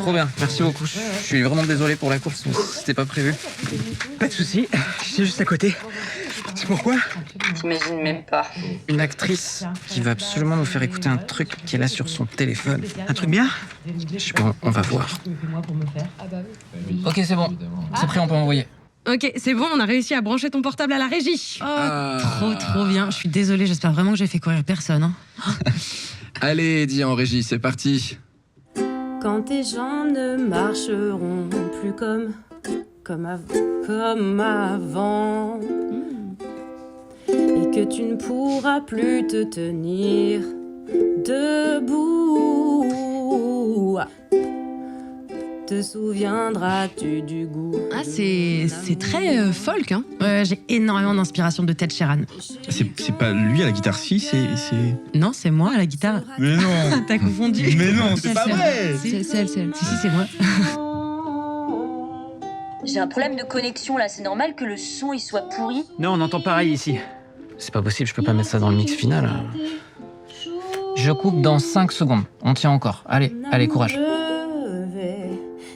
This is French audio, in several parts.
trop bien. Merci beaucoup. Je suis vraiment désolé pour la course, c'était pas prévu. Pas de soucis, j'étais juste à côté. C'est pourquoi? T'imagines même pas. Une actrice qui va absolument nous faire écouter un truc qu'elle a sur son téléphone. Un truc bien? On va voir. Ok, c'est bon. C'est prêt, on peut envoyer. Ok, c'est bon, on a réussi à brancher ton portable à la régie. Oh, trop bien. Je suis désolée, j'espère vraiment que j'ai fait courir personne. Hein. Allez, Eddie en régie, c'est parti. Quand tes jambes ne marcheront plus comme avant, et que tu ne pourras plus te tenir debout, te souviendras-tu du goût? Ah, c'est très folk, hein. J'ai énormément d'inspiration de Ted Sheeran. C'est pas lui à la guitare, si, c'est... Non, c'est moi à la guitare. Mais non. T'as confondu. Mais non, c'est pas vrai. C'est elle. Si, c'est moi. J'ai un problème de connexion là, c'est normal que le son il soit pourri. Non, on entend pareil ici. C'est pas possible, je peux pas mettre ça dans le mix final. Je coupe dans 5 secondes. On tient encore. Allez, courage. Je vais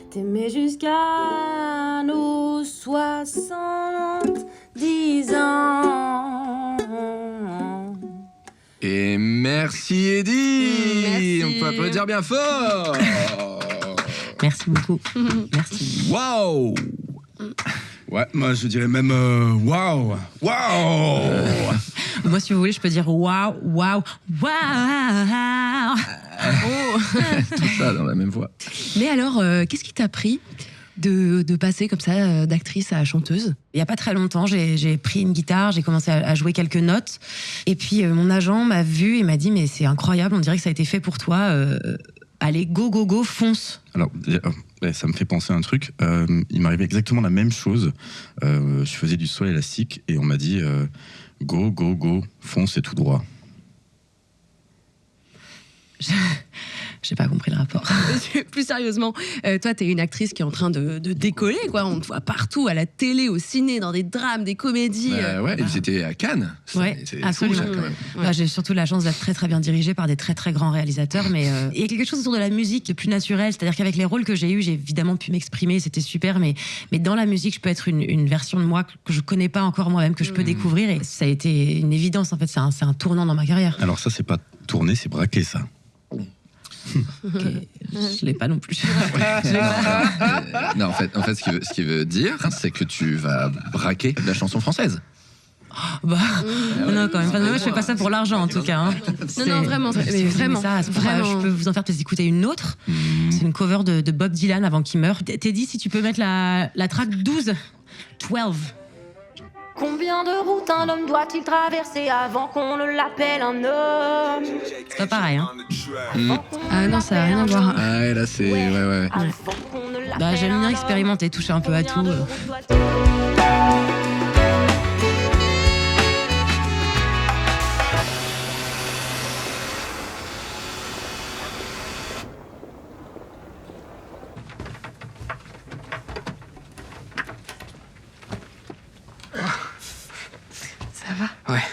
t'aimer jusqu'à nos 70 ans. Et merci, Eddie. Merci. On peut applaudir bien fort. Merci beaucoup. Merci. Waouh. Ouais, moi je dirais même waouh. Waouh. Moi, si vous voulez, je peux dire waouh. Oh. Tout ça dans la même voix. Mais alors, qu'est-ce qui t'a pris de passer comme ça d'actrice à chanteuse? Il y a pas très longtemps, j'ai pris une guitare, j'ai commencé à jouer quelques notes, et puis mon agent m'a vu et m'a dit mais c'est incroyable, on dirait que ça a été fait pour toi. Allez, go, fonce. Alors, ça me fait penser à un truc. Il m'arrivait exactement la même chose. Je faisais du saut élastique et on m'a dit go, fonce et tout droit. J'ai pas compris le rapport. Plus sérieusement, toi, t'es une actrice qui est en train de décoller, quoi. On te voit partout, à la télé, au ciné, dans des drames, des comédies. Ouais, et c'était à Cannes. Ouais, c'est absolument. fou, ça, quand même. Ouais. Bah, j'ai surtout la chance d'être très très bien dirigée par des très très grands réalisateurs, mais il y a quelque chose autour de la musique de plus naturel, c'est-à-dire qu'avec les rôles que j'ai eus, j'ai évidemment pu m'exprimer, c'était super, mais dans la musique, je peux être une version de moi que je connais pas encore moi-même, que je peux découvrir, et ça a été une évidence, en fait, c'est un tournant dans ma carrière. Alors ça, c'est pas tourner, c'est braquer, ça. Okay. Je l'ai pas non plus. Non, en fait, ce qu'il veut dire, c'est que tu vas braquer la chanson française. Bah, non, quand même. Enfin, moi, je fais pas ça pour l'argent, en tout cas. Hein. Non, vraiment, mais vraiment, ça, vraiment. Je peux vous en faire peut-être écouter une autre. C'est une cover de Bob Dylan avant qu'il meure. T'es dit si tu peux mettre la track 12. Combien de routes un homme doit-il traverser avant qu'on ne l'appelle un homme? C'est pas pareil, hein. Ah non, ça a rien à voir. Ah ouais, là, c'est... Ouais. Bah, j'aime bien expérimenter, toucher un peu à tout. Ça va? Ouais.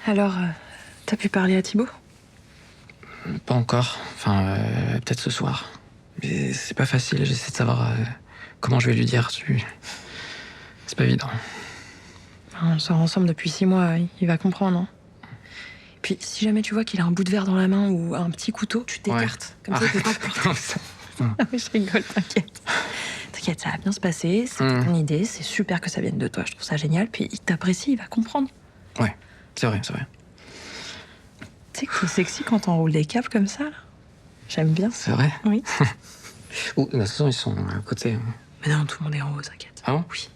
Alors, t'as pu parler à Thibaut? Pas encore. Enfin, peut-être ce soir. Mais c'est pas facile, j'essaie de savoir comment je vais lui dire. C'est pas évident. On sort ensemble depuis 6 mois, il va comprendre, hein. Puis, si jamais tu vois qu'il a un bout de verre dans la main ou un petit couteau, tu t'écartes. Comme ça, il peut pas te porter. Ah oui, je rigole, t'inquiète. T'inquiète, ça va bien se passer, c'est ton idée, c'est super que ça vienne de toi, je trouve ça génial, puis il t'apprécie, il va comprendre. Ouais, c'est vrai. Tu sais que t'es sexy quand t'enroules des câbles comme ça, là. J'aime bien ça. C'est vrai? Oui. Oh, de toute façon, ils sont à côté. Mais non, tout le monde est en haut, t'inquiète. Ah bon? Oui.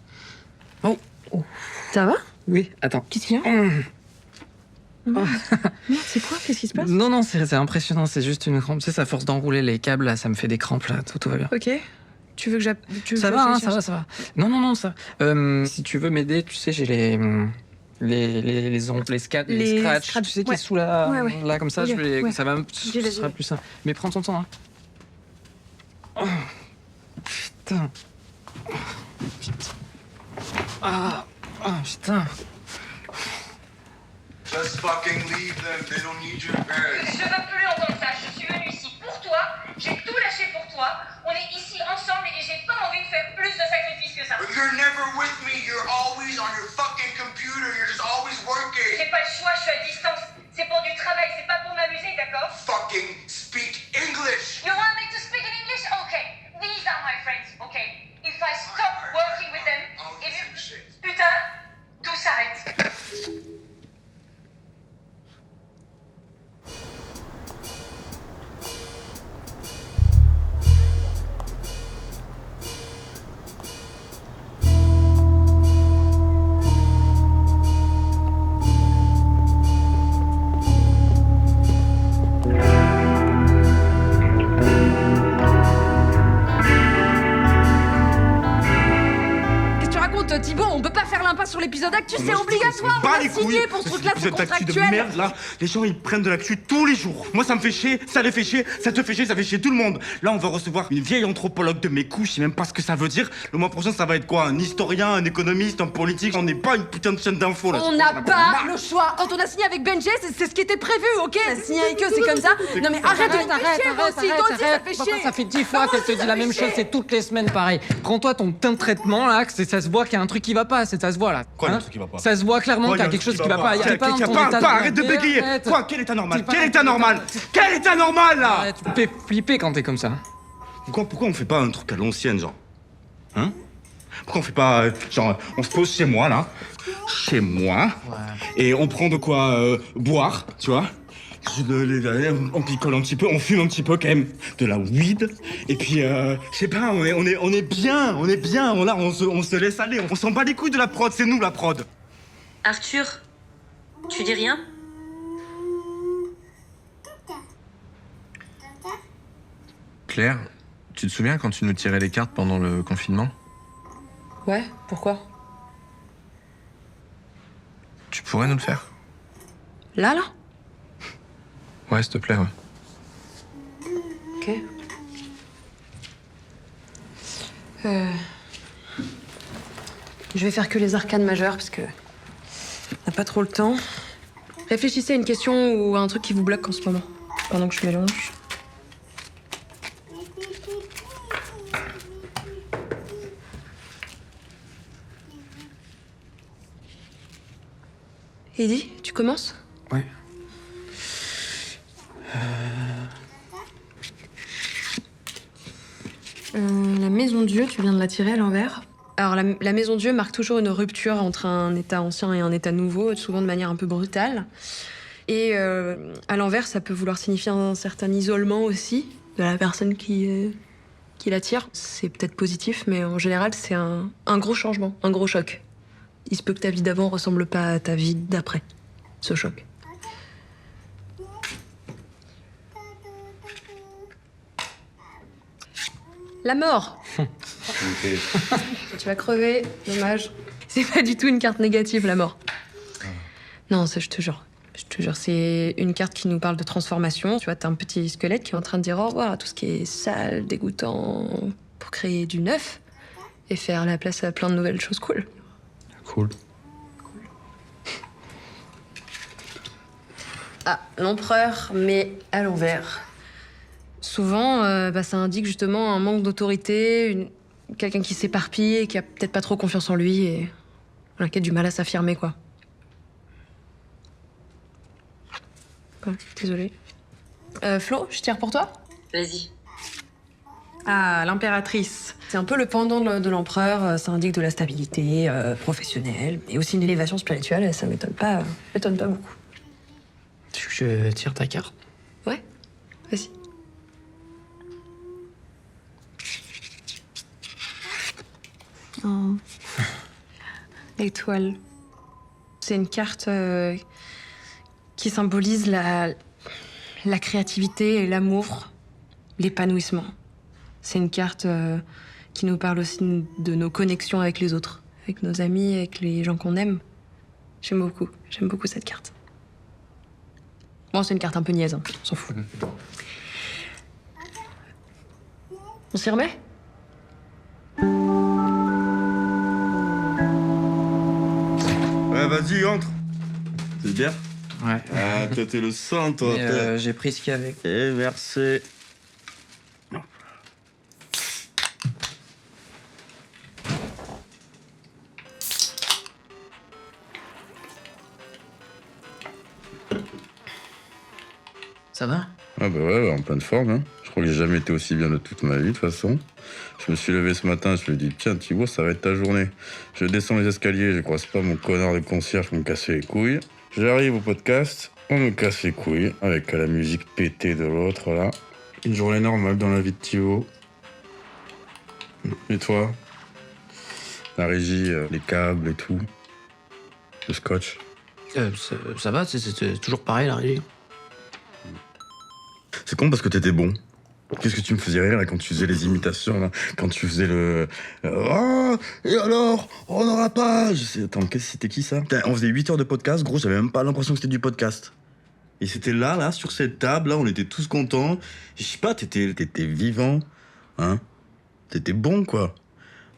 Oh. Ça va? Oui, attends. Qu'est-ce qu'il y a? Merde, c'est quoi? Qu'est-ce qui se passe? Non, c'est impressionnant, c'est juste une crampe. Tu sais, à force d'enrouler les câbles, là, ça me fait des crampes, là, tout va bien. Ok. Tu veux que j'appelle? Ça va, ça va. Non, ça. Si tu veux m'aider, tu sais, j'ai les ongles, les scratchs, tu sais, qui est sous la... Ouais. Là, comme ça, Ok, ça va, ce Vas-y. sera plus simple. Mais prends ton temps, hein. Oh, putain. Ah, putain. Just fucking leave them. They don't need your parents. Je veux plus entendre ça. Je suis venue ici pour toi J'ai tout lâché pour toi. On est ici ensemble et j'ai pas envie de faire plus de sacrifices que ça. But you're never with me. You're always on your fucking computer. You're just always working. J'ai pas le choix, je suis à distance. C'est pour du travail, c'est pas pour m'amuser, d'accord? Fucking speak English. You want me to speak in English? Okay. These are my friends, okay? If I stop working with them, putain, tout s'arrête. Thibaut, on peut pas faire l'impasse sur l'épisode actu, c'est obligatoire. Pas On les a signé couilles. pour ce truc-là, c'est L'épisode d'actu de contractuel. merde là, les gens ils prennent de l'actu tous les jours. Moi ça me fait chier, ça les fait chier, ça te fait chier, ça fait chier tout le monde. Là on va recevoir une vieille anthropologue de mes couches, je sais même pas ce que ça veut dire. Le mois prochain ça va être quoi? Un historien, un économiste, un politique. On n'est pas une putain de chaîne d'infos là. On n'a pas le choix. Quand on a signé avec Benji, c'est ce qui était prévu, ok? On a signé avec eux, c'est comme ça. Non mais arrête, Ça fait 10 fois qu'elle te dit la même chose, c'est toutes les semaines pareil. Prends-toi ton teint de traitement là, que ça se voit qu'il y a un truc qui va pas, ça se voit là. Quoi, Hein le truc qui va pas? Ça se voit clairement qu'il y a quelque chose qui va pas. Il y a pas dans ton état Arrête de bégayer. Quoi? Quel état normal? Quel état normal? Quel état normal là? Arrête, tu me fais flipper quand t'es comme ça. Pourquoi on fait pas un truc à l'ancienne, genre? Hein? Pourquoi on fait pas, genre, on se pose chez moi, là, et on prend de quoi boire, tu vois? On picole un petit peu, on fume un petit peu quand même, de la weed, et puis, je sais pas, on est bien, on se laisse aller, on s'en bat les couilles de la prod, c'est nous la prod. Arthur, tu dis rien? Claire, tu te souviens quand tu nous tirais les cartes pendant le confinement? Ouais, pourquoi? Tu pourrais nous le faire? Là Ouais, s'il te plaît, ouais. Ok. Je vais faire que les arcanes majeures parce que on n'a pas trop le temps. Réfléchissez à une question ou à un truc qui vous bloque en ce moment, pendant que je mélange. Eddy, tu commences? Ouais. La maison Dieu, tu viens de la tirer à l'envers. Alors la maison Dieu marque toujours une rupture entre un état ancien et un état nouveau, souvent de manière un peu brutale. Et à l'envers, ça peut vouloir signifier un certain isolement aussi de la personne qui l'attire. C'est peut-être positif, mais en général, c'est un gros changement, un gros choc. Il se peut que ta vie d'avant ressemble pas à ta vie d'après, ce choc. La mort. Tu vas crever, dommage. C'est pas du tout une carte négative, la mort. Non, ça, je te jure. Je te jure, c'est une carte qui nous parle de transformation. Tu vois, t'as un petit squelette qui est en train de dire au revoir à tout ce qui est sale, dégoûtant, pour créer du neuf et faire la place à plein de nouvelles choses cool. Cool. Ah, l'empereur, mais à l'envers. Souvent, ça indique justement un manque d'autorité, quelqu'un qui s'éparpille et qui a peut-être pas trop confiance en lui et voilà, qui a du mal à s'affirmer, quoi. Ouais, désolée. Flo, je tire pour toi? Vas-y. Ah, l'impératrice. C'est un peu le pendant de l'empereur. Ça indique de la stabilité professionnelle et aussi une élévation spirituelle. Et ça m'étonne pas beaucoup. Tu veux que je tire ta carte? Ouais, vas-y. Oh. Étoile. C'est une carte qui symbolise la créativité et l'amour, l'épanouissement. C'est une carte qui nous parle aussi de nos connexions avec les autres, avec nos amis, avec les gens qu'on aime. J'aime beaucoup cette carte. Bon, c'est une carte un peu niaise, hein. On s'en fout. On s'y remet? Ouais, vas-y, entre. C'est bien? Ouais. Ah, toi, t'es le sang, toi. J'ai pris ce qu'il y avait. Et versé. Ça va? Ah bah ouais, en pleine forme. Hein. Je crois que j'ai jamais été aussi bien de toute ma vie, de toute façon. Je me suis levé ce matin, je me suis dit, tiens, Thibaut, ça va être ta journée. Je descends les escaliers, je croise pas mon connard de concierge pour me casser les couilles. J'arrive au podcast, on me casse les couilles, avec la musique pétée de l'autre, là. Une journée normale dans la vie de Thibaut. Et toi? La régie, les câbles et tout. Le scotch. Ça va, c'est toujours pareil, la régie. C'est con parce que t'étais bon. Qu'est-ce que tu me faisais rire là, quand tu faisais les imitations, là, quand tu faisais le... Ah, et alors, on n'aura pas... Attends, c'était qui ça? Putain, on faisait 8 heures de podcast, gros, j'avais même pas l'impression que c'était du podcast. Et c'était là, sur cette table, là, on était tous contents. Je sais pas, t'étais vivant, hein? T'étais bon, quoi.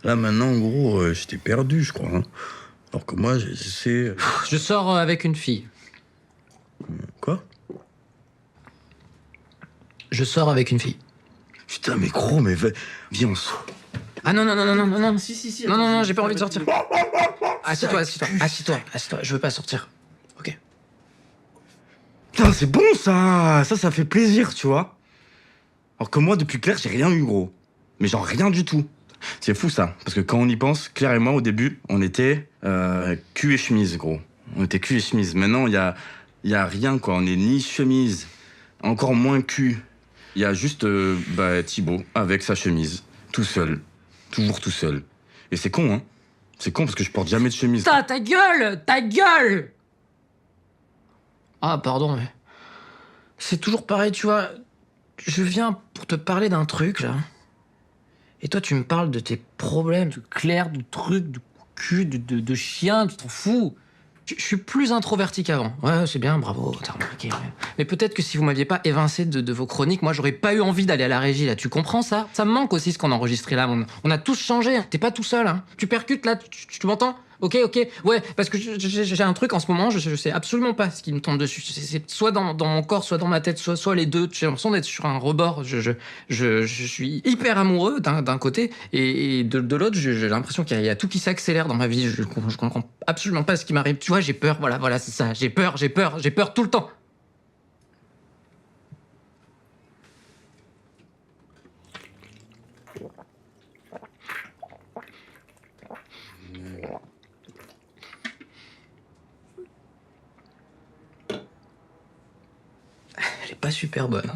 Là, maintenant, gros, j'étais perdu, je crois. Hein. Alors que moi, j'essaie... Je sors avec une fille. Quoi? Je sors avec une fille. Putain, mais gros, mais viens, on sort. Ah non. Si. Non, j'ai pas envie de sortir. Assis-toi. Je veux pas sortir. Ok. Putain, c'est bon ça. Ça fait plaisir, tu vois. Alors que moi, depuis Claire, j'ai rien eu, gros. Mais genre rien du tout. C'est fou ça, parce que quand on y pense, Claire et moi, au début, on était cul et chemise, gros. On était cul et chemise. Maintenant, il y a rien, quoi. On est ni chemise, encore moins cul. Il y a juste Thibaut avec sa chemise, tout seul, toujours tout seul. Et c'est con, hein. C'est con parce que je porte jamais de chemise. Ta gueule! Ah, pardon, mais... C'est toujours pareil, tu vois. Je viens pour te parler d'un truc, là. Et toi, tu me parles de tes problèmes, de Claire, de trucs, de cul, de chien, tu t'en fous. Je suis plus introverti qu'avant. Ouais, c'est bien, bravo, t'as remarqué. Mais peut-être que si vous m'aviez pas évincé de vos chroniques, moi, j'aurais pas eu envie d'aller à la régie, là. Tu comprends ça? Ça me manque aussi, ce qu'on a enregistré là. On a tous changé. T'es pas tout seul, hein. Tu percutes, là, tu m'entends? Ok. Ouais, parce que j'ai un truc en ce moment, je sais absolument pas ce qui me tombe dessus. C'est soit dans mon corps, soit dans ma tête, soit les deux. J'ai l'impression d'être sur un rebord. Je suis hyper amoureux d'un côté, et de l'autre, j'ai l'impression qu'il y a tout qui s'accélère dans ma vie. Je comprends absolument pas ce qui m'arrive. Tu vois, j'ai peur, voilà, c'est ça. J'ai peur tout le temps. Elle est pas super bonne.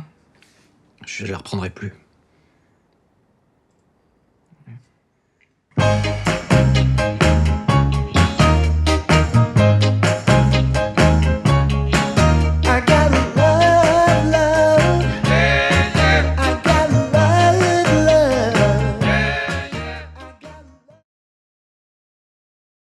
Je la reprendrai plus.